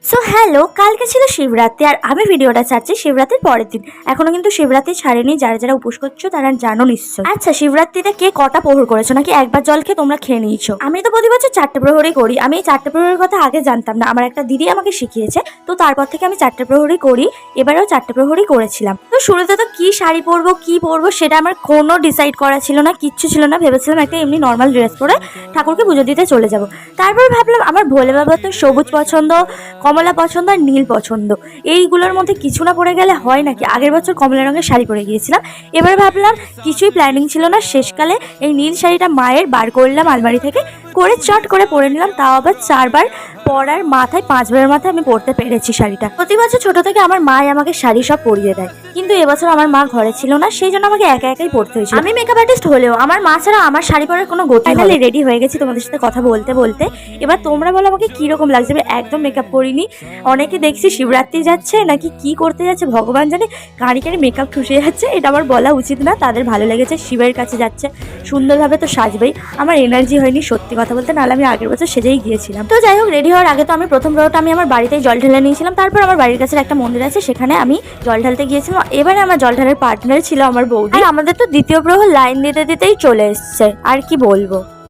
So hello, কালকে ছিল শিবরাত্রি আর আমি ভিডিওটা ছাড়ছি শিবরাত্রির পরের দিন। এখনো কিন্তু শিবরাত্রি ছাড়েনি, যারা যারা উপোস করছো তারা জানো নিশ্চয়। আচ্ছা, শিবরাত্রিতে কে কটা প্রহর করেছো, নাকি একবার জল খেয়ে তোমরা খেয়ে নিয়েছো? আমি তো প্রতি বছর 4টে প্রহরই করি। আমি এই 4টে প্রহরের কথা আগে জানতাম না, আমার একটা দিদি আমাকে শিখিয়েছে, তো তারপর থেকে আমি 4টে প্রহরই করি। এবারেও 4টে প্রহরই করেছিলাম। তো শুরুতে তো কি শাড়ি পরবো কি পরবো সেটা আমার কোনো ডিসাইড করা ছিল না, কিচ্ছু ছিল না। ভেবেছিলাম একটা এমনি নর্মাল ড্রেস পরে ঠাকুরকে পুজো দিতে চলে যাব। তারপর ভাবলাম আমার ভোলে বাবা তো সবুজ পছন্দ, কমলা পছন্দ আর নীল পছন্দ, এইগুলোর মধ্যে কিছু না পরে গেলে হয় নাকি। আগের বছর কমলা রঙের শাড়ি পরে গিয়েছিলাম, এবার ভাবলাম কিছুই প্ল্যানিং ছিল না, শেষকালে এই নীল শাড়িটা মায়ের বার করলাম আলমারি থেকে, করে চট করে পরে নিলাম। তাও আবার 4বার পরার মাথায় 5বারের মাথায় আমি পরতে পেরেছি শাড়িটা। প্রতি বছর ছোট থেকে আমার মা আমাকে শাড়ি সব পরিয়ে দেয়, কিন্তু এবছর আমার মা ঘরে ছিল না, সেই জন্য আমাকে একা একাই পরতে হয়েছিল। আমি মেকআপ আর্টিস্ট হলেও আমার মা ছাড়া আমার শাড়ি পরার কোনো গতি হয় না। রেডি হয়ে গেছি তোমাদের সাথে কথা বলতে বলতে। এবার তোমরা বলো আমাকে কিরকম লাগছে। আমি একদম মেকআপ করিনি, অনেকে দেখছি শিবরাত্রি যাচ্ছে নাকি কি করতে যাচ্ছে ভগবান জানে, কারি কারি মেকআপ ঠুসে যাচ্ছে। এটা আমার বলা উচিত না, তাদের ভালো লেগেছে, শিবের কাছে যাচ্ছে সুন্দরভাবে তো সাজবেই। আমার এনার্জি হয়নি সত্যি কথা বলতে, নাহলে আমি আগের বছর সেজেই গিয়েছিলাম। তো যাই হোক, রেডি হওয়ার আগে তো আমি প্রথম প্রহরটা আমি আমার বাড়িতেই জল ঢেলে নিয়েছিলাম। তারপর আমার বাড়ির কাছে একটা মন্দির আছে, সেখানে আমি জল ঢালতে গিয়েছিলাম। এবারে আমার জল ঢালার পার্টনার ছিল আমার বৌদি, আর আমাদের তো দ্বিতীয় প্রহর লাইন দিতে দিতেই চলে এসছে, আর কি বলবো।